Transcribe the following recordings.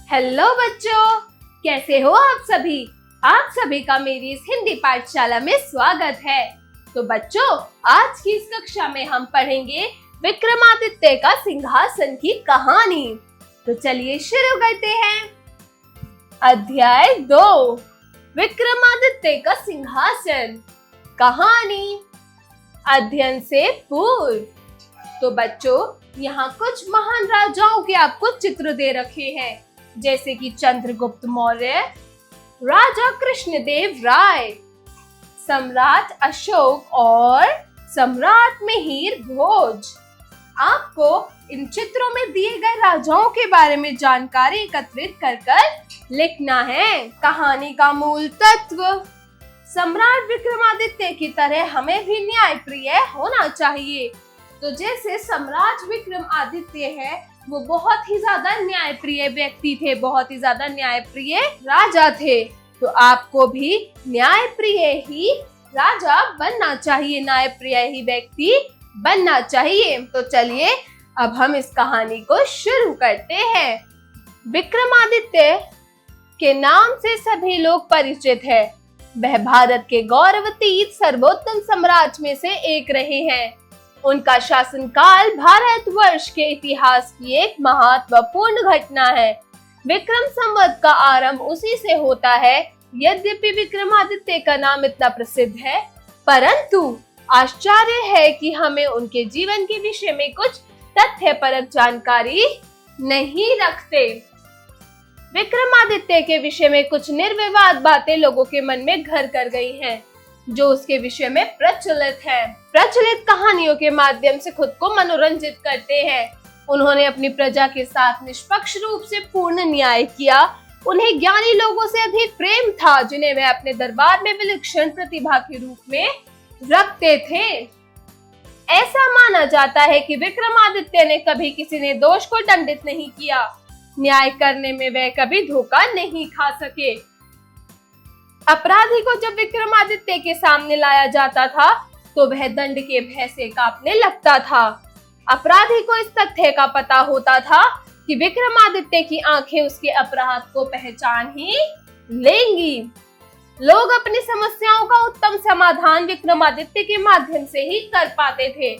Hello बच्चों, कैसे हो आप सभी। आप सभी का मेरी इस हिंदी पाठशाला में स्वागत है। तो बच्चों, आज की इस कक्षा में हम पढ़ेंगे विक्रमादित्य का सिंहासन की कहानी। तो चलिए शुरू करते हैं। अध्याय 2, विक्रमादित्य का सिंहासन। कहानी अध्ययन से पूर्व। तो बच्चों, यहाँ कुछ महान राजाओं के आपको चित्र दे रखे हैं, जैसे कि चंद्रगुप्त मौर्य, राजा कृष्णदेव राय, सम्राट अशोक और सम्राट मिहिर भोज। आपको इन चित्रों में दिए गए राजाओं के बारे में जानकारी एकत्रित कर लिखना है। कहानी का मूल तत्व। सम्राट विक्रमादित्य की तरह हमें भी न्यायप्रिय होना चाहिए। तो जैसे सम्राट विक्रमादित्य है, वो बहुत ही ज्यादा न्यायप्रिय व्यक्ति थे, बहुत ही ज्यादा न्यायप्रिय राजा थे। तो आपको भी न्यायप्रिय ही राजा बनना चाहिए, न्यायप्रिय ही व्यक्ति बनना चाहिए। तो चलिए अब हम इस कहानी को शुरू करते हैं। विक्रमादित्य के नाम से सभी लोग परिचित हैं। वह भारत के गौरवातीत सर्वोत्तम सम्राट में से एक रहे हैं। उनका शासनकाल भारतवर्ष के इतिहास की एक महत्वपूर्ण घटना है। विक्रम संवत का आरंभ उसी से होता है। यद्यपि विक्रमादित्य का नाम इतना प्रसिद्ध है, परंतु आश्चर्य है कि हमें उनके जीवन के विषय में कुछ तथ्यपरक जानकारी नहीं रखते। विक्रमादित्य के विषय में कुछ निर्विवाद बातें लोगों के मन में घर कर गई हैं, जो उसके विषय में प्रचलित है। प्रचलित कहानियों के माध्यम से खुद को मनोरंजित करते हैं। उन्होंने अपनी प्रजा के साथ निष्पक्ष रूप से पूर्ण न्याय किया। उन्हें ज्ञानी लोगों से अधिक प्रेम था, जिन्हें वह अपने दरबार में विलक्षण प्रतिभा के रूप में रखते थे। ऐसा माना जाता है कि विक्रमादित्य ने कभी किसी ने दोष को दंडित नहीं किया। न्याय करने में वह कभी धोखा नहीं खा सके। अपराधी को जब विक्रमादित्य के सामने लाया जाता था, तो वह दंड के भय से कांपने लगता था। अपराधी को इस तथ्य का पता होता था कि विक्रमादित्य की आंखें उसके अपराध को पहचान ही लेंगी। लोग अपनी समस्याओं का उत्तम समाधान विक्रमादित्य के माध्यम से ही कर पाते थे।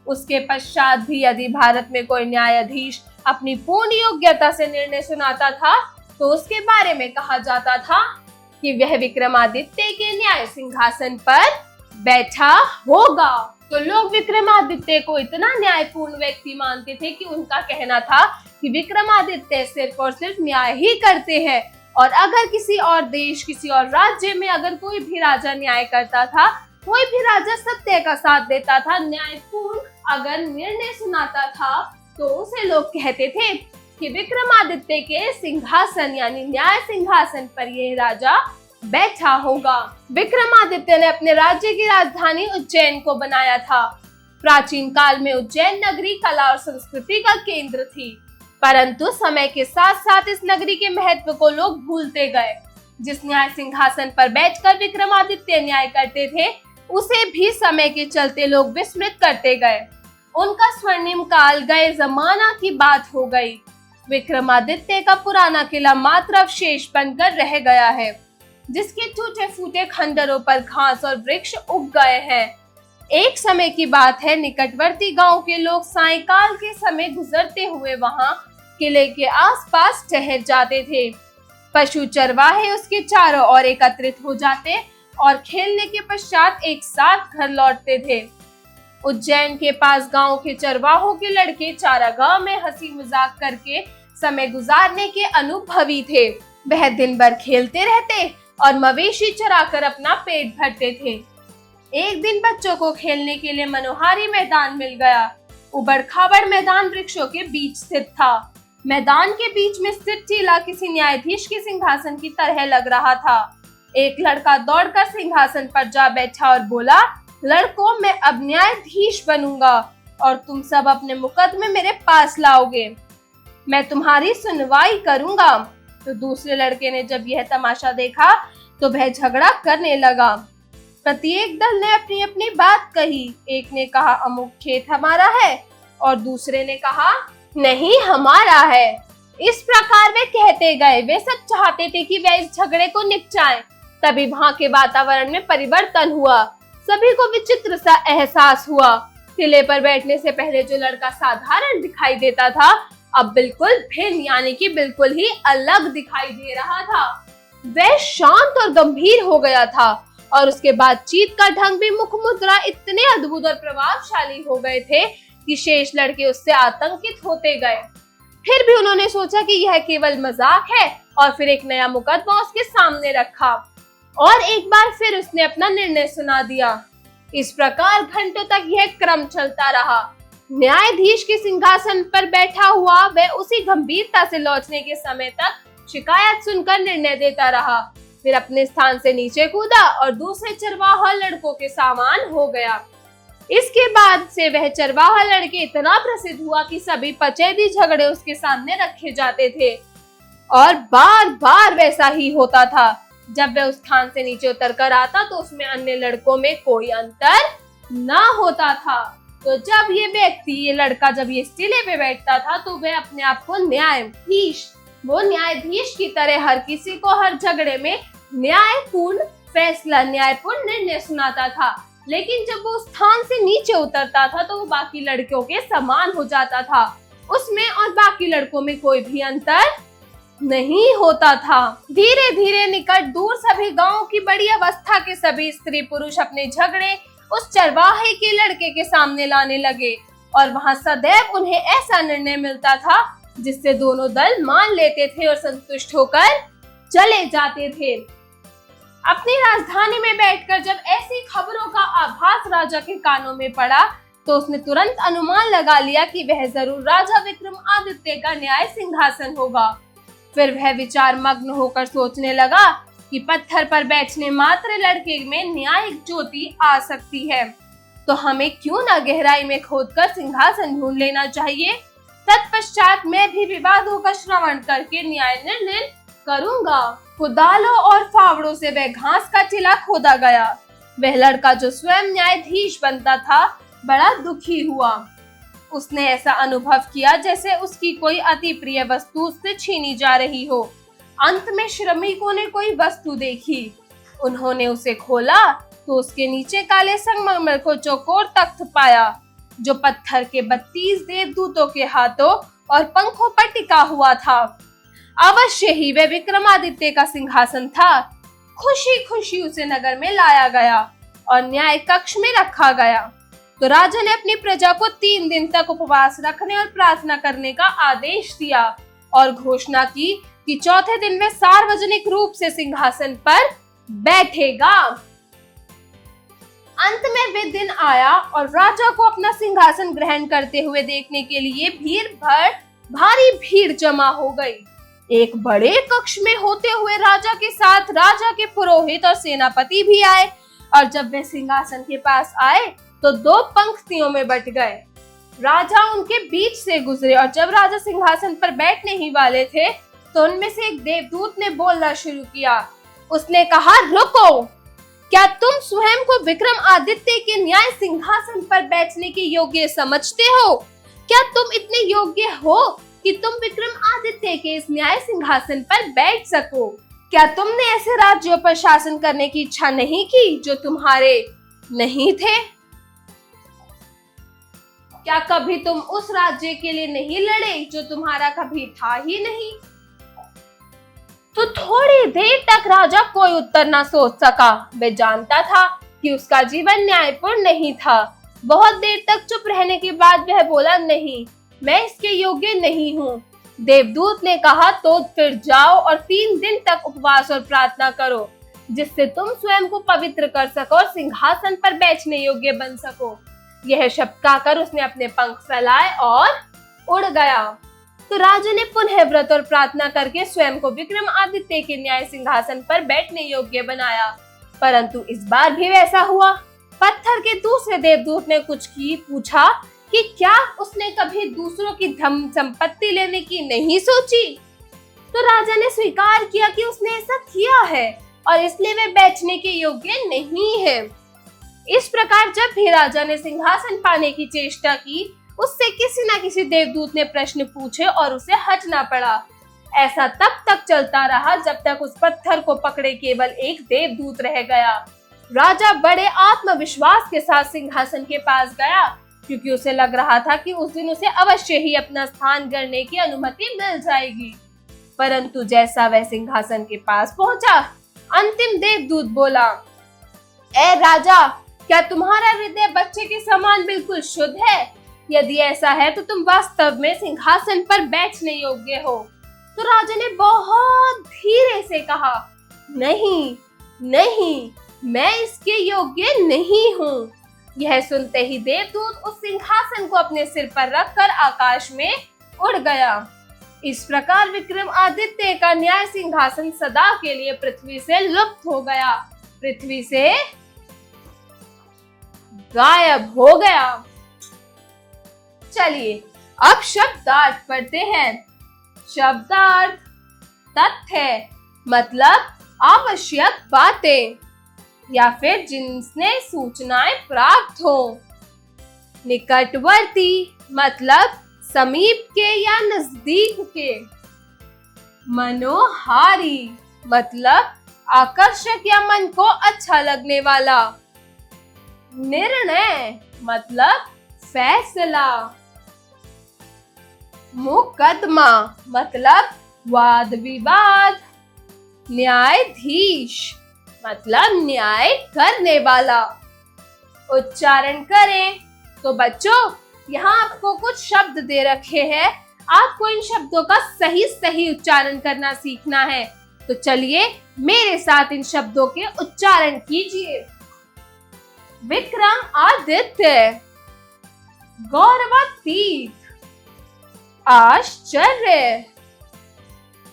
उसके पश्चात भी यदि भारत में कोई न्यायाधीश अपनी पूर्ण योग्यता से निर्णय सुनाता था, तो उसके बारे में कहा जाता था कि वह विक्रमादित्य के न्याय सिंहासन पर बैठा होगा। तो लोग विक्रमादित्य को इतना न्यायपूर्ण व्यक्ति मानते थे कि उनका कहना था कि विक्रमादित्य सिर्फ और सिर्फ न्याय ही करते हैं। और अगर किसी और देश, किसी और राज्य में अगर कोई भी राजा न्याय करता था, कोई भी राजा सत्य का साथ देता था, न्यायपूर्ण अगर निर्णय सुनाता था, तो उसे लोग कहते थे कि विक्रमादित्य के सिंहासन यानी न्याय सिंहासन पर यह राजा बैठा होगा। विक्रमादित्य ने अपने राज्य की राजधानी उज्जैन को बनाया था। प्राचीन काल में उज्जैन नगरी कला और संस्कृति का केंद्र थी, परंतु समय के साथ साथ इस नगरी के महत्व को लोग भूलते गए। जिस न्याय सिंहासन पर बैठकर विक्रमादित्य न्याय करते थे, उसे भी समय के चलते लोग विस्मृत करते गए। उनका स्वर्णिम काल गए जमाना की बात हो गई। विक्रमादित्य का पुराना किला मात्र अवशेष बनकर रह गया है, जिसके टूटे फूटे खंडरों पर घास और वृक्ष उग गए हैं। एक समय की बात है, निकटवर्ती गांव के लोग सायंकाल के समय गुजरते हुए वहां किले के आसपास ठहर जाते थे। पशु चरवाहे उसके चारों ओर एकत्रित हो जाते और खेलने के पश्चात एक साथ घर लौटते थे। उज्जैन के पास गांव के चरवाहों के लड़के चारागाह में हंसी मजाक करके समय गुजारने के अनुभवी थे। वह दिन भर खेलते रहते और मवेशी चराकर अपना पेट भरते थे। एक दिन बच्चों को खेलने के लिए मनोहारी मैदान मिल गया। उबड़ खाबड़ मैदान वृक्षों के बीच स्थित था। मैदान के बीच में स्थित टीला किसी न्यायाधीश के सिंहासन की तरह लग रहा था। एक लड़का दौड़कर सिंहासन पर जा बैठा और बोला, लड़कों, मैं अब न्यायाधीश बनूंगा और तुम सब अपने मुकदमे मेरे पास लाओगे। मैं तुम्हारी सुनवाई करूंगा। तो दूसरे लड़के ने जब यह तमाशा देखा, तो वह झगड़ा करने लगा। प्रत्येक दल ने अपनी अपनी बात कही। एक ने कहा अमुक खेत हमारा है और दूसरे ने कहा नहीं हमारा है। इस प्रकार वे कहते गए। वे सब चाहते थे कि वे इस झगड़े को निपटाएं। तभी वहां के वातावरण में परिवर्तन हुआ। सभी को विचित्र सा एहसास हुआ। टिले पर बैठने से पहले जो लड़का साधारण दिखाई देता था, अब बिल्कुल भिन्न यानी कि बिल्कुल ही अलग दिखाई दे रहा था। वह शांत और गंभीर हो गया था और उसके बातचीत का ढंग भी, मुख मुद्रा इतने अद्भुत और प्रभावशाली हो गए थे कि शेष लड़के उससे आतंकित होते गए। फिर भी उन्होंने सोचा कि यह केवल मजाक है और फिर एक नया मुकदमा उसके सामने रखा और एक बार फिर उसने अपना निर्णय सुना दिया। इस प्रकार घंटों तक यह क्रम चलता रहा। न्यायाधीश के सिंहासन पर बैठा हुआ वह उसी गंभीरता से लौटने के समय तक शिकायत सुनकर निर्णय देता रहा। फिर अपने स्थान से नीचे कूदा और दूसरे चरवाहा लड़कों के समान हो गया। इसके बाद से वह चरवाहा लड़के इतना प्रसिद्ध हुआ कि सभी पचैती झगड़े उसके सामने रखे जाते थे और बार बार वैसा ही होता था। जब वह उस स्थान से नीचे उतर कर आता तो उसमें अन्य लड़कों में कोई अंतर न होता था। तो जब ये व्यक्ति, ये लड़का जब ये टिले पे बैठता था तो वह अपने आप को न्यायाधीश की तरह हर किसी को हर झगड़े में न्यायपूर्ण फैसला, न्यायपूर्ण निर्णय सुनाता था। लेकिन जब वो स्थान से नीचे उतरता था तो वो बाकी लड़कों के समान हो जाता था। उसमें और बाकी लड़कों में कोई भी अंतर नहीं होता था। धीरे धीरे निकट दूर सभी गांवों की बड़ी अवस्था के सभी स्त्री पुरुष अपने झगड़े उस चरवाहे के लड़के के सामने लाने लगे और वहां सदैव उन्हें ऐसा निर्णय मिलता था जिससे दोनों दल मान लेते थे और संतुष्ट होकर चले जाते थे। अपनी राजधानी में बैठकर जब ऐसी खबरों का आभास राजा के कानों में पड़ा तो उसने तुरंत अनुमान लगा लिया कि वह जरूर राजा विक्रमादित्य का न्याय सिंहासन होगा। फिर वह विचार मग्न होकर सोचने लगा कि पत्थर पर बैठने मात्र लड़के में न्यायिक ज्योति आ सकती है, तो हमें क्यों न गहराई में खोदकर सिंहासन ढूंढ लेना चाहिए। तत्पश्चात मैं भी विवादों का श्रवण करके न्याय निर्णय करूंगा। कुदालों और फावड़ों से वह घास का टिला खोदा गया। वह लड़का जो स्वयं न्यायाधीश बनता था बड़ा दुखी हुआ। उसने ऐसा अनुभव किया जैसे उसकी कोई अति प्रिय वस्तु उससे छीनी जा रही हो। अंत में श्रमिकों ने कोई वस्तु देखी। उन्होंने उसे खोला तो उसके नीचे काले संगमरमर को चौकोर तख्त पाया जो पत्थर के 32 देवदूतों के हाथों और पंखों पर टिका हुआ था। अवश्य ही वह विक्रमादित्य का सिंहासन था। खुशी खुशी उसे नगर में लाया गया और न्याय कक्ष में रखा गया। तो राजा ने अपनी प्रजा को 3 दिन तक उपवास रखने और प्रार्थना करने का आदेश दिया और घोषणा की कि चौथे दिन में सार्वजनिक रूप से सिंहासन पर बैठेगा। अंत में वे दिन आया और राजा को अपना सिंहासन ग्रहण करते हुए देखने के लिए भारी भीड़ जमा हो गई। एक बड़े कक्ष में होते हुए राजा के साथ राजा के पुरोहित और सेनापति भी आए और जब वे सिंहासन के पास आए तो 2 पंक्तियों में बट गए। राजा उनके बीच से गुजरे और जब राजा सिंहासन पर बैठने ही वाले थे तो उनमें से एक देवदूत ने बोलना शुरू किया। उसने कहा, रुको, क्या तुम स्वयं को विक्रमादित्य के न्याय सिंहासन पर बैठने के योग्य समझते हो? क्या तुम इतने योग्य हो कि तुम विक्रमादित्य के इस न्याय सिंहासन पर बैठ सको? क्या तुमने ऐसे राज्यों पर शासन करने की इच्छा नहीं की जो तुम्हारे नहीं थे? क्या कभी तुम उस राज्य के लिए नहीं लड़े जो तुम्हारा कभी था ही नहीं? तो थोड़ी देर तक राजा कोई उत्तर ना सोच सका। वह जानता था कि उसका जीवन न्यायपूर्ण नहीं था। बहुत देर तक चुप रहने के बाद वह बोला, नहीं, मैं इसके योग्य नहीं हूँ। देवदूत ने कहा, तो फिर जाओ और 3 दिन तक उपवास और प्रार्थना करो जिससे तुम स्वयं को पवित्र कर सको और सिंहासन पर बैठने योग्य बन सको। यह शब्द कहकर उसने अपने पंख फैलाए और उड़ गया। तो राजा ने पुनः व्रत और प्रार्थना करके स्वयं को विक्रमादित्य के न्याय सिंहासन पर बैठने योग्य बनाया, परंतु इस बार भी वैसा हुआ। पत्थर के दूसरे देवदूत ने पूछा कि क्या उसने कभी दूसरों की धन संपत्ति लेने की नहीं सोची? तो राजा ने स्वीकार किया कि उसने ऐसा किया है और इसलिए वे बैठने के योग्य नहीं है। इस प्रकार जब भी राजा ने सिंहासन पाने की चेष्टा की उससे किसी न किसी देवदूत ने प्रश्न पूछे और उसे हटना पड़ा। ऐसा तब तक चलता रहा जब तक उस पत्थर को पकड़े केवल एक देवदूत रह गया। राजा बड़े आत्मविश्वास के साथ सिंहासन के पास गया, क्योंकि उसे लग रहा था कि उस दिन उसे अवश्य ही अपना स्थान करने की अनुमति मिल जाएगी। परंतु जैसा वह सिंहासन के पास पहुंचा, अंतिम देवदूत बोला, ए राजा, क्या तुम्हारा हृदय बच्चे के समान बिल्कुल शुद्ध है? यदि ऐसा है तो तुम वास्तव में सिंहासन पर बैठने योग्य हो। तो राजा ने बहुत धीरे से कहा, नहीं नहीं, मैं इसके योग्य नहीं हूँ। यह सुनते ही देवदूत उस सिंहासन को अपने सिर पर रखकर आकाश में उड़ गया। इस प्रकार विक्रमादित्य का न्याय सिंहासन सदा के लिए पृथ्वी से लुप्त हो गया, पृथ्वी से गायब हो गया। चलिए अब शब्दार्थ पढ़ते हैं। शब्दार्थ तथ्य मतलब आवश्यक बातें या फिर जिनसे सूचनाएं प्राप्त हो। निकटवर्ती मतलब समीप के या नजदीक के। मनोहारी मतलब आकर्षक या मन को अच्छा लगने वाला। निर्णय मतलब फैसला। मुकदमा मतलब वाद विवाद। न्यायाधीश मतलब न्याय करने वाला। उच्चारण करें। तो बच्चों, यहाँ आपको कुछ शब्द दे रखे हैं, आपको इन शब्दों का सही उच्चारण करना सीखना है। तो चलिए मेरे साथ इन शब्दों के उच्चारण कीजिए। विक्रमादित्य, गौरवातीत, आश्चर्य,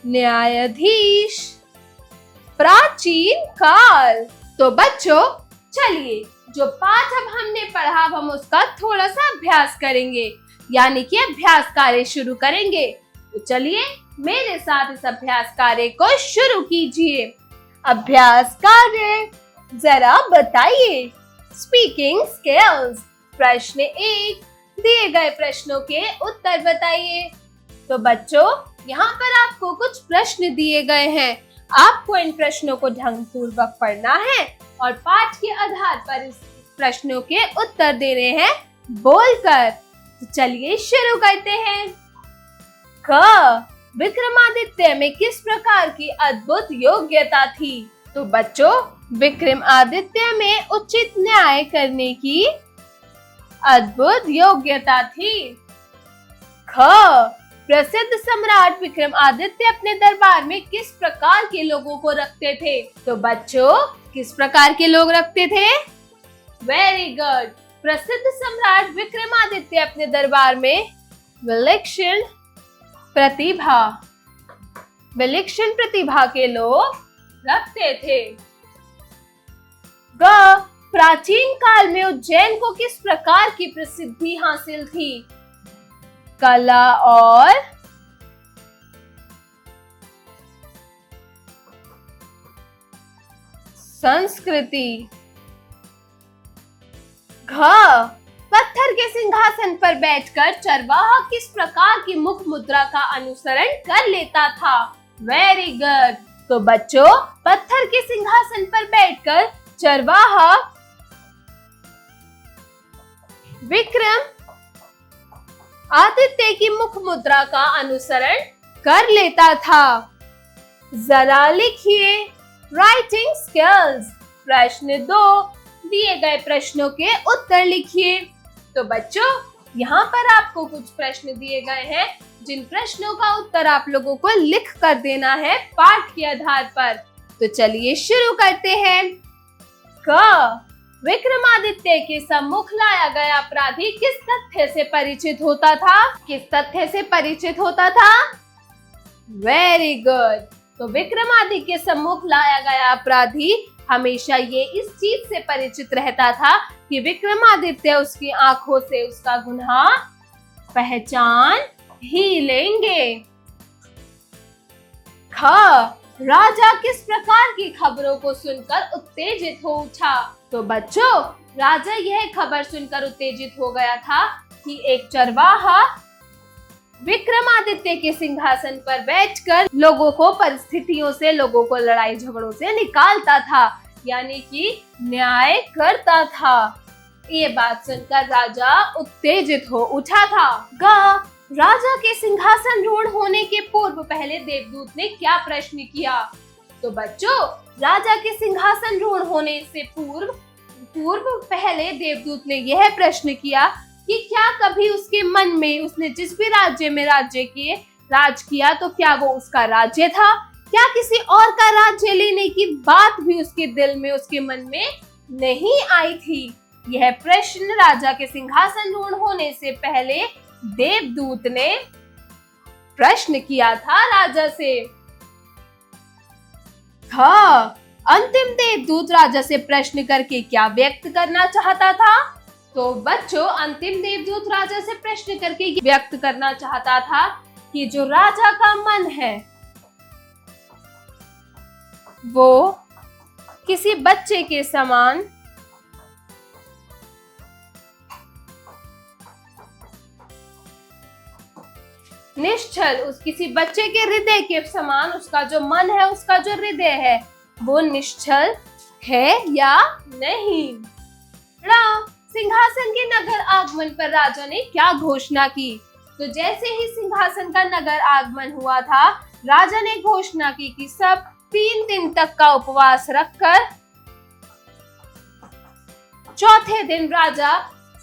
न्यायाधीश, प्राचीन काल। तो बच्चों चलिए, जो पाठ अब हमने पढ़ा हम उसका थोड़ा सा अभ्यास करेंगे, यानी कि अभ्यास कार्य शुरू करेंगे। तो चलिए मेरे साथ इस अभ्यास कार्य को शुरू कीजिए। अभ्यास कार्य, जरा बताइए। Speaking skills. प्रश्न 1, दिए गए प्रश्नों के उत्तर बताइए। तो बच्चों यहाँ पर आपको कुछ प्रश्न दिए गए हैं, आपको इन प्रश्नों को ढंग पूर्वक पढ़ना है और पाठ के आधार पर इस प्रश्नों के उत्तर देने हैं बोलकर। तो चलिए शुरू करते हैं। क, विक्रमादित्य में किस प्रकार की अद्भुत योग्यता थी? तो बच्चों विक्रमादित्य में उचित न्याय करने की अद्भुत योग्यता थी। ख, प्रसिद्ध सम्राट विक्रमादित्य अपने दरबार में किस प्रकार के लोगों को रखते थे? तो बच्चों किस प्रकार के लोग रखते थे? Very good. प्रसिद्ध सम्राट विक्रमादित्य अपने दरबार में विलक्षण प्रतिभा के लोग रखते थे। ग, प्राचीन काल में उज्जैन को किस प्रकार की प्रसिद्धि हासिल थी? कला और संस्कृति। घ, पत्थर के सिंहासन पर बैठकर चरवाहा किस प्रकार की मुख मुद्रा का अनुसरण कर लेता था? Very good. तो बच्चों पत्थर के सिंहासन पर बैठकर चरवाहा विक्रम आदित्य की मुख मुद्रा का अनुसरण कर लेता था। जरा लिखिए। Writing skills. प्रश्न 2, दिए गए प्रश्नों के उत्तर लिखिए। तो बच्चों यहाँ पर आपको कुछ प्रश्न दिए गए हैं, जिन प्रश्नों का उत्तर आप लोगों को लिख कर देना है पाठ के आधार पर। तो चलिए शुरू करते हैं। क, विक्रमादित्य के सम्मुख लाया गया अपराधी किस तथ्य से परिचित होता था? किस तथ्य से परिचित होता था? Very good. तो विक्रमादित्य के सम्मुख लाया गया अपराधी हमेशा ये इस चीज से परिचित रहता था कि विक्रमादित्य उसकी आंखों से उसका गुनाह पहचान ही लेंगे। ख, राजा किस प्रकार की खबरों को सुनकर उत्तेजित हो उठा? तो बच्चों राजा यह खबर सुनकर उत्तेजित हो गया था कि एक चरवाहा विक्रमादित्य के सिंहासन पर बैठकर लोगों को परिस्थितियों से, लोगों को लड़ाई झगड़ों से निकालता था, यानी कि न्याय करता था। ये बात सुनकर राजा उत्तेजित हो उठा था। राजा के सिंहासन रूढ़ होने के पूर्व पहले देवदूत ने क्या प्रश्न किया? तो बच्चों, राजा के सिंहासन रूढ़ होने से पूर्व पहले देवदूत ने यह प्रश्न किया कि क्या कभी उसके मन में, उसने जिस भी राज्य में राज किया, तो क्या वो उसका राज्य था? क्या किसी और का राज्य लेने की बात भी उसके दिल में, उसके मन में नहीं आई थी? यह प्रश्न राजा के सिंहासन रूढ़ होने से पहले देवदूत ने प्रश्न किया था राजा से। अंतिम देवदूत राजा से प्रश्न करके क्या व्यक्त करना चाहता था? तो बच्चों, अंतिम देवदूत राजा से प्रश्न करके व्यक्त करना चाहता था कि जो राजा का मन है वो किसी बच्चे के समान निश्चल, किसी बच्चे के हृदय के समान उसका जो मन है, उसका जो हृदय है, वो निश्चल है या नहीं। सिंहासन के नगर आगमन पर राजा ने क्या घोषणा की? तो जैसे ही सिंहासन का नगर आगमन हुआ था, राजा ने घोषणा की कि सब 3 दिन तक का उपवास रखकर चौथे दिन राजा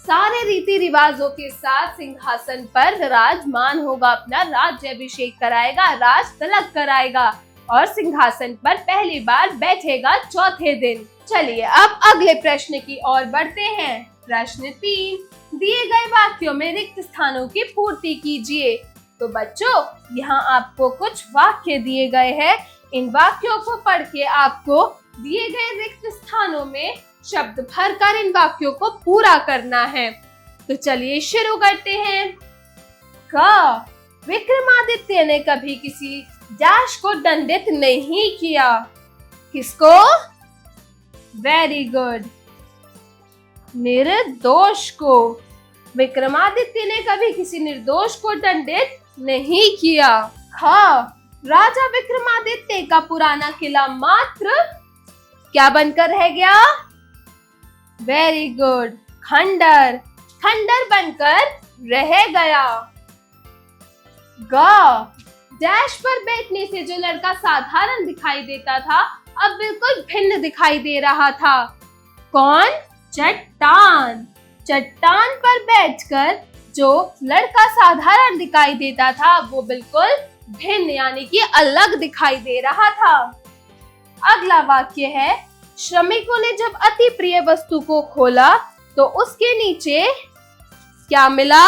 सारे रीति रिवाजों के साथ सिंहासन पर विराजमान होगा, अपना राज्याभिषेक कराएगा, राज तिलक कराएगा और सिंहासन पर पहली बार बैठेगा चौथे दिन। चलिए अब अगले प्रश्न की ओर बढ़ते हैं। प्रश्न 3, दिए गए वाक्यों में रिक्त स्थानों की पूर्ति कीजिए। तो बच्चों, यहाँ आपको कुछ वाक्य दिए गए हैं। इन वाक्यों को पढ़ के आपको दिए गए रिक्त स्थानों में शब्द भरकर इन वाक्यों को पूरा करना है। तो चलिए शुरू करते हैं। विक्रमादित्य ने कभी किसी डैश को दंडित नहीं किया। किसको? वेरी गुड, निर्दोष को। विक्रमादित्य ने कभी किसी निर्दोष को दंडित नहीं किया। राजा विक्रमादित्य का पुराना किला मात्र क्या बनकर रह गया? वेरी गुड, खंडर बनकर रह गया। डैश पर बैठने से जो लड़का साधारण दिखाई देता था, अब बिल्कुल भिन्न दिखाई दे रहा था। कौन? चट्टान पर बैठकर जो लड़का साधारण दिखाई देता था, वो बिल्कुल भिन्न यानी कि अलग दिखाई दे रहा था। अगला वाक्य है, श्रमिकों ने जब अति प्रिय वस्तु को खोला तो उसके नीचे क्या मिला?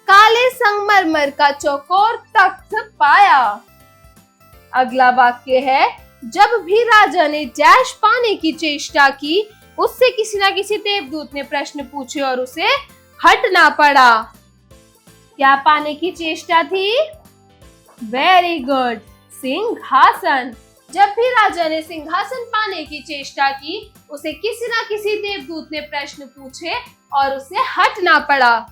काले संगमरमर का चौकोर तख्त पाया। अगला वाक्य है, जब भी राजा ने डैश पाने की चेष्टा की, उससे किसी न किसी देवदूत ने प्रश्न पूछे और उसे हटना पड़ा। क्या पाने की चेष्टा थी? वेरी गुड, सिंहासन। जब भी राजा ने सिंहासन पाने की चेष्टा की, उसे किसी न किसी देवदूत ने प्रश्न पूछे और उसे हटना पड़ा।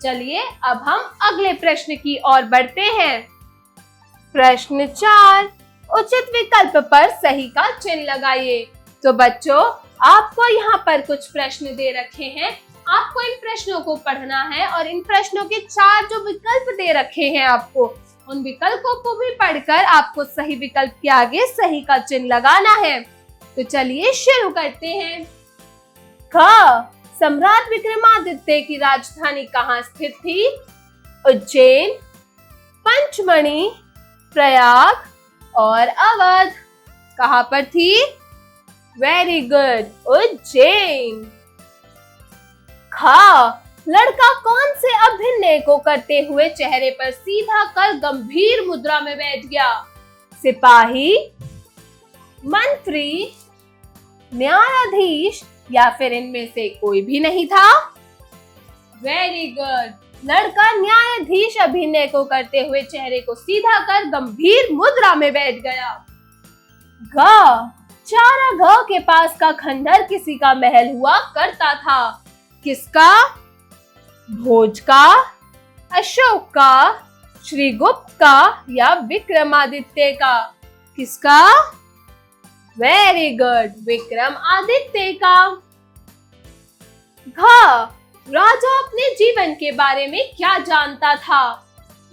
चलिए अब हम अगले प्रश्न की ओर बढ़ते हैं। प्रश्न 4, उचित विकल्प पर सही का चिन्ह लगाइए। तो बच्चों, आपको यहाँ पर कुछ प्रश्न दे रखे हैं। आपको इन प्रश्नों को पढ़ना है और इन प्रश्नों के 4 जो विकल्प दे रखे हैं, आपको उन विकल्पों को भी पढ़कर आपको सही विकल्प के आगे सही का चिन्ह लगाना है। तो चलिए शुरू करते हैं। सम्राट विक्रमादित्य की राजधानी कहाँ स्थित थी? उज्जैन, पंचमढ़ी, प्रयाग और अवध। कहाँ पर थी? Very good, Ujjain. लड़का कौन से अभिनय को करते हुए चेहरे पर सीधा कर गंभीर मुद्रा में बैठ गया? सिपाही, मंत्री, न्यायाधीश या फिर इनमें से कोई भी नहीं था? वेरी गुड, लड़का न्यायाधीश अभिनय को करते हुए चेहरे को सीधा कर गंभीर मुद्रा में बैठ गया। चारागाह के पास का खंडहर किसी का महल हुआ करता था। किसका? भोज का, अशोक का, श्रीगुप्त का या विक्रमादित्य का? किसका? वेरी गुड, विक्रमादित्य का। राजा अपने जीवन के बारे में क्या जानता था?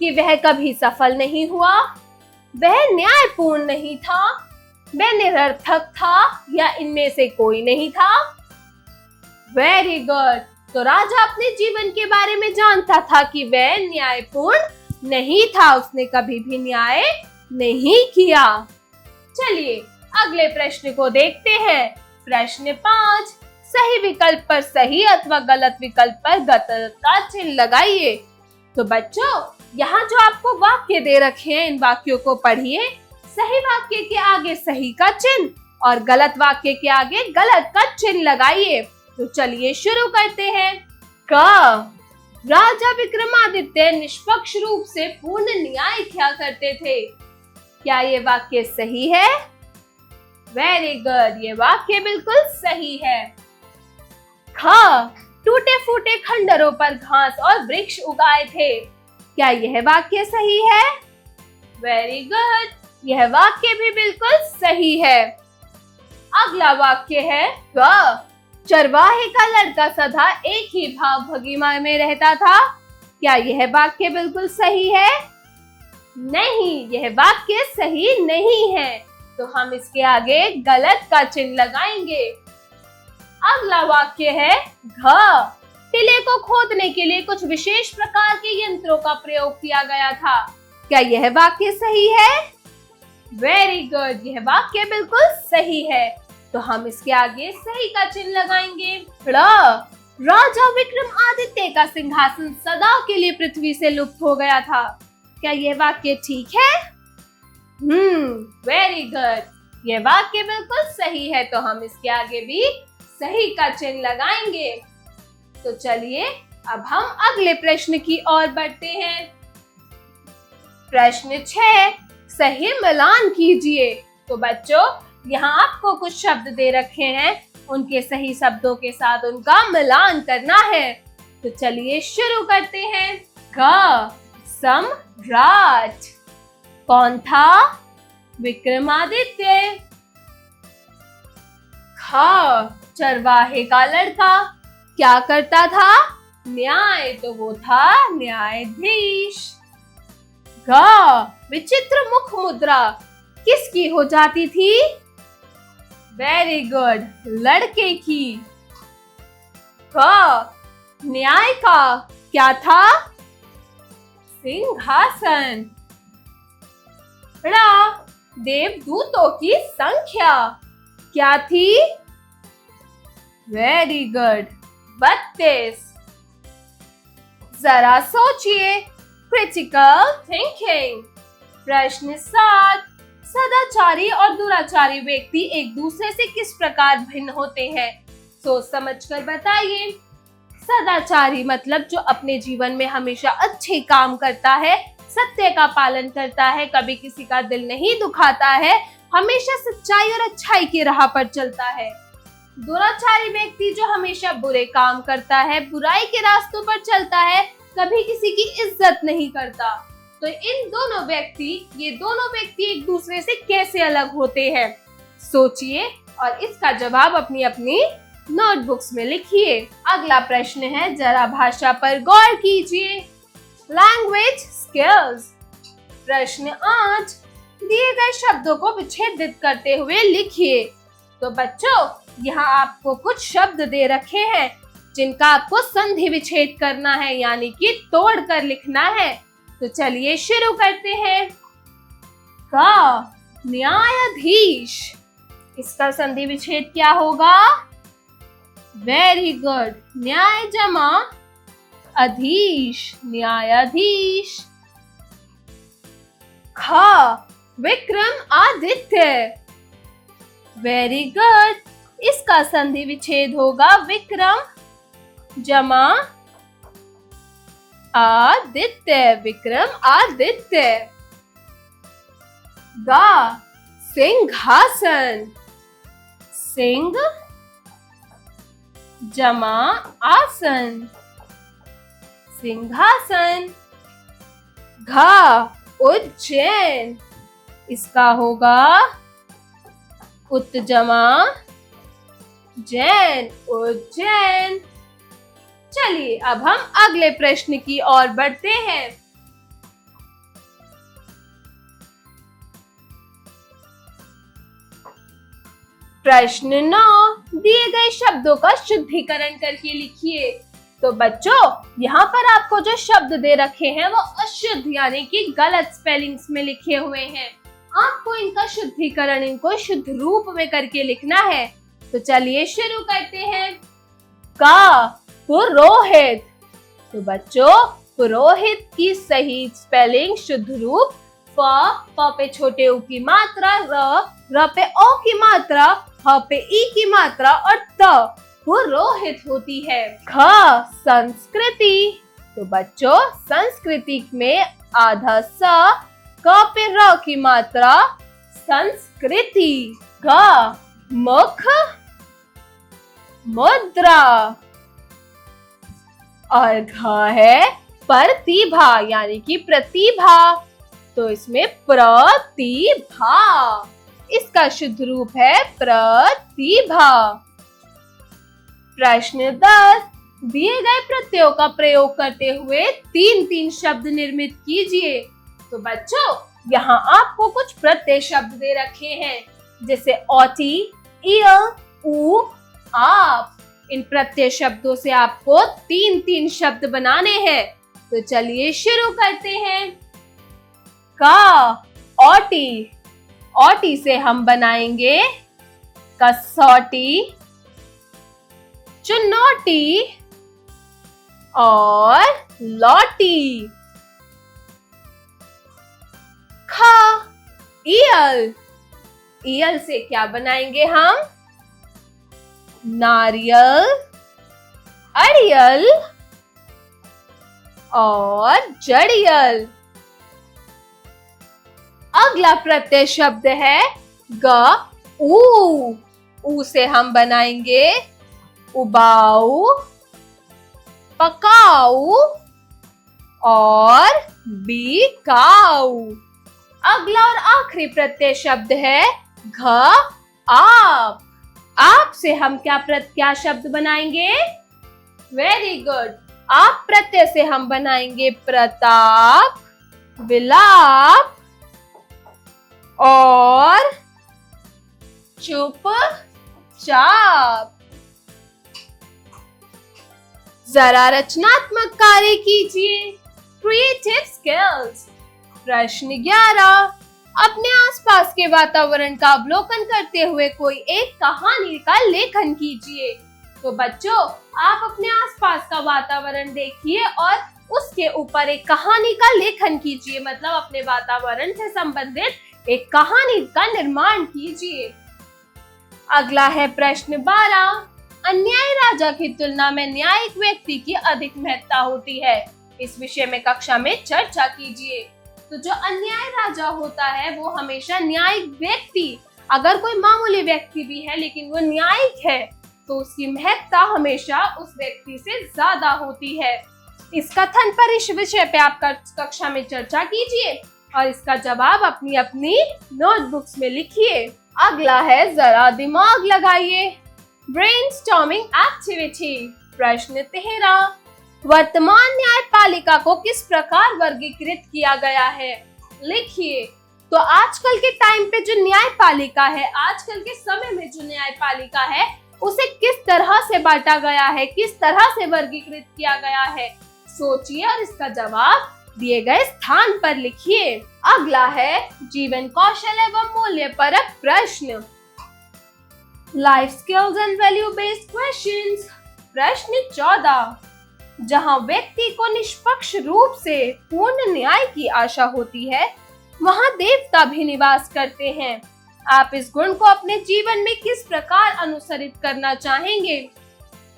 कि वह कभी सफल नहीं हुआ, वह न्यायपूर्ण नहीं था, वह निरर्थक था या इनमें से कोई नहीं था? Very good. तो राजा अपने जीवन के बारे में जानता था कि वह न्यायपूर्ण नहीं था, उसने कभी भी न्याय नहीं किया। चलिए अगले प्रश्न को देखते हैं। प्रश्न 5, सही विकल्प पर सही अथवा गलत विकल्प पर गलत का चिन्ह लगाइए। तो बच्चों, यहाँ जो आपको वाक्य दे रखे हैं, इन वाक्यों को पढ़िए। सही वाक्य के आगे सही का चिन्ह और गलत वाक्य के आगे गलत का चिन्ह लगाइए। तो चलिए शुरू करते हैं। राजा विक्रमादित्य निष्पक्ष रूप से पूर्ण न्याय किया करते थे। क्या ये वाक्य सही है? वेरी गुड, ये वाक्य बिल्कुल सही है। टूटे फूटे खंडरों पर घास और वृक्ष उगाए थे। क्या यह वाक्य सही है? वेरी गुड, यह वाक्य भी बिल्कुल सही है। अगला वाक्य है चरवाहे का लड़का सदा एक ही भाव भंगिमा में रहता था। क्या यह वाक्य बिल्कुल सही है? नहीं, यह वाक्य सही नहीं है, तो हम इसके आगे गलत का चिन्ह लगाएंगे। अगला वाक्य है टीले को खोदने के लिए कुछ विशेष प्रकार के यंत्रों का प्रयोग किया गया था। क्या यह वाक्य सही है? वेरी गुड, यह वाक्य बिल्कुल सही है, तो हम इसके आगे सही का चिन्ह लगाएंगे। राजा विक्रमादित्य का सिंहासन सदा के लिए पृथ्वी से लुप्त हो गया था। क्या यह वाक्य ठीक है? वेरी गुड, यह वाक्य बिल्कुल सही है, तो हम इसके आगे भी सही का चिन्ह लगाएंगे। तो चलिए अब हम अगले प्रश्न की ओर बढ़ते हैं। प्रश्न 6, सही मिलान कीजिए। तो बच्चों, यहाँ आपको कुछ शब्द दे रखे हैं, उनके सही शब्दों के साथ उनका मिलान करना है। तो चलिए शुरू करते हैं। सम्राट कौन था? विक्रमादित्य। चरवाहे का लड़का क्या करता था? न्याय, तो वो था न्यायाधीश। विचित्र मुख मुद्रा किसकी हो जाती थी? वेरी गुड, लड़के की। न्याय का क्या था? सिंहासन। देवदूतों की संख्या क्या थी? Very good, 32। जरा सोचिए, क्रिटिकल थिंकिंग। प्रश्न 7, सदाचारी और दुराचारी व्यक्ति एक दूसरे से किस प्रकार भिन्न होते हैं? सोच समझकर बताइए। सदाचारी मतलब जो अपने जीवन में हमेशा अच्छे काम करता है, सत्य का पालन करता है, कभी किसी का दिल नहीं दुखाता है, हमेशा सच्चाई और अच्छाई की राह पर चलता है। दुराचारी व्यक्ति जो हमेशा बुरे काम करता है, बुराई के रास्तों पर चलता है, कभी किसी की इज्जत नहीं करता। तो ये दोनों व्यक्ति एक दूसरे से कैसे अलग होते हैं? सोचिए और इसका जवाब अपनी अपनी नोटबुक्स में लिखिए। अगला प्रश्न है, जरा भाषा पर गौर कीजिए। Language skills. प्रश्न 8, दिए गए शब्दों को विच्छेदित करते हुए लिखिए। तो बच्चों, यहाँ आपको कुछ शब्द दे रखे हैं जिनका आपको संधि विच्छेद करना है, यानी कि तोड़कर लिखना है। तो चलिए शुरू करते हैं। न्यायाधीश, इसका संधि विच्छेद क्या होगा? वेरी गुड, न्याय जमा अधीश, न्यायाधीश। विक्रमादित्य। वेरी गुड, इसका संधि विच्छेद होगा विक्रम जमा आदित्य, विक्रमादित्य। सिंहासन। सिंह जमा आसन, सिंहासन। घ उज्जैन, इसका होगा उत जमा जैन, उज्जैन। चलिए अब हम अगले प्रश्न की ओर बढ़ते हैं। प्रश्न 9, दिए गए शब्दों का शुद्धिकरण करके लिखिए। तो बच्चों, यहाँ पर आपको जो शब्द दे रखे हैं वो अशुद्ध यानी कि गलत स्पेलिंग्स में लिखे हुए हैं। आपको इनका शुद्धिकरण, इनको शुद्ध रूप में करके लिखना है। तो चलिए शुरू करते हैं। का पुरोहित। तो बच्चों, पुरोहित की सही स्पेलिंग शुद्ध रूप प पे छोटे उ की मात्रा, र पे ओ की मात्रा, ह पे ई की मात्रा और त पुरोहित होती है। ख संस्कृति। तो बच्चों, संस्कृति में आधा स, क पे र की मात्रा, संस्कृति। ग मुख मुद्रा और घ है प्रतिभा यानी कि प्रतिभा। तो इसमें प्रतिभा, इसका शुद्ध रूप है प्रतिभा। प्रश्न 10, दिए गए प्रत्ययों का प्रयोग करते हुए 3-3 शब्द निर्मित कीजिए। तो बच्चों, यहाँ आपको कुछ प्रत्यय शब्द दे रखे हैं, जैसे औटी, इय, उ, आप। इन प्रत्यय शब्दों से आपको 3-3 शब्द बनाने हैं। तो चलिए शुरू करते हैं। का औटी। औटी से हम बनाएंगे कसौटी, चुनौटी और लौटी। ख इयल। इयल से क्या बनाएंगे हम? नारियल, अड़ियल और जड़ियल। अगला प्रत्यय शब्द है ग ऊ। ऊ से हम बनाएंगे उबाऊ, पकाऊ और बिकाऊ। अगला और आखिरी प्रत्यय शब्द है घ आप। आप से हम क्या शब्द बनाएंगे? Very good. आप प्रत्यय से हम बनाएंगे प्रताप, विलाप और चुपचाप। जरा रचनात्मक कार्य कीजिए, क्रिएटिव स्किल्स। प्रश्न 11, अपने आसपास के वातावरण का अवलोकन करते हुए कोई एक कहानी का लेखन कीजिए। तो बच्चों, आप अपने आसपास का वातावरण देखिए और उसके ऊपर एक कहानी का लेखन कीजिए, मतलब अपने वातावरण से संबंधित एक कहानी का निर्माण कीजिए। अगला है प्रश्न 12, अन्यायी राजा की तुलना में न्यायिक व्यक्ति की अधिक महत्ता होती है। इस विषय में कक्षा में चर्चा कीजिए। तो जो अन्यायी राजा होता है वो हमेशा न्यायिक व्यक्ति, अगर कोई मामूली व्यक्ति भी है लेकिन वो न्यायिक है तो उसकी महत्ता हमेशा उस व्यक्ति से ज्यादा होती है। इस कथन पर, इस विषय पे आप कक्षा में चर्चा कीजिए और इसका जवाब अपनी अपनी नोटबुक्स में लिखिए। अगला है जरा दिमाग लगाइए, ब्रेनस्टॉर्मिंग एक्टिविटी। प्रश्न 13, वर्तमान न्यायपालिका को किस प्रकार वर्गीकृत किया गया है? लिखिए। तो आजकल के टाइम पे जो न्यायपालिका है, आजकल के समय में जो न्यायपालिका है, उसे किस तरह से बांटा गया है, किस तरह से वर्गीकृत किया गया है? सोचिए और इसका जवाब दिए गए स्थान पर लिखिए। अगला है जीवन कौशल एवं मूल्य परक प्रश्न, life skills and value based questions. प्रश्न 14, जहां व्यक्ति को निष्पक्ष रूप से पूर्ण न्याय की आशा होती है, वहां देवता भी निवास करते हैं। आप इस गुण को अपने जीवन में किस प्रकार अनुसरित करना चाहेंगे?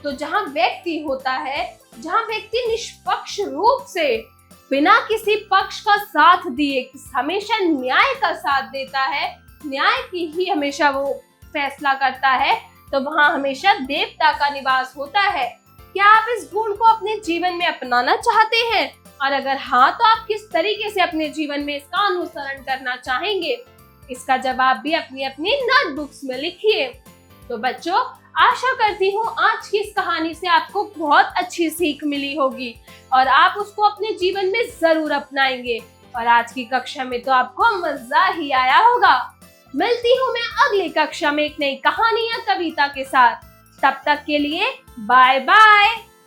तो जहां व्यक्ति होता है, जहां व्यक्ति निष्पक्ष रूप से बिना किसी पक्ष का साथ दिए हमेशा न्याय का साथ देता है, न्याय की ही हमेशा वो फैसला करता है तो वहाँ हमेशा देवता का निवास होता है। क्या आप इस गुण को अपने जीवन में अपनाना चाहते हैं? और अगर हाँ, तो आप किस तरीके से अपने जीवन में इसका अनुसरण करना चाहेंगे? इसका जवाब भी अपनी अपनी नोटबुक्स में लिखिए। तो बच्चों, आशा करती हूँ आज की इस कहानी से आपको बहुत अच्छी सीख मिली होगी और आप उसको अपने जीवन में जरूर अपनाएंगे। और आज की कक्षा में तो आपको मजा ही आया होगा। मिलती हूँ मैं अगली कक्षा में एक नई कहानी या कविता के साथ। तब तक के लिए बाय बाय।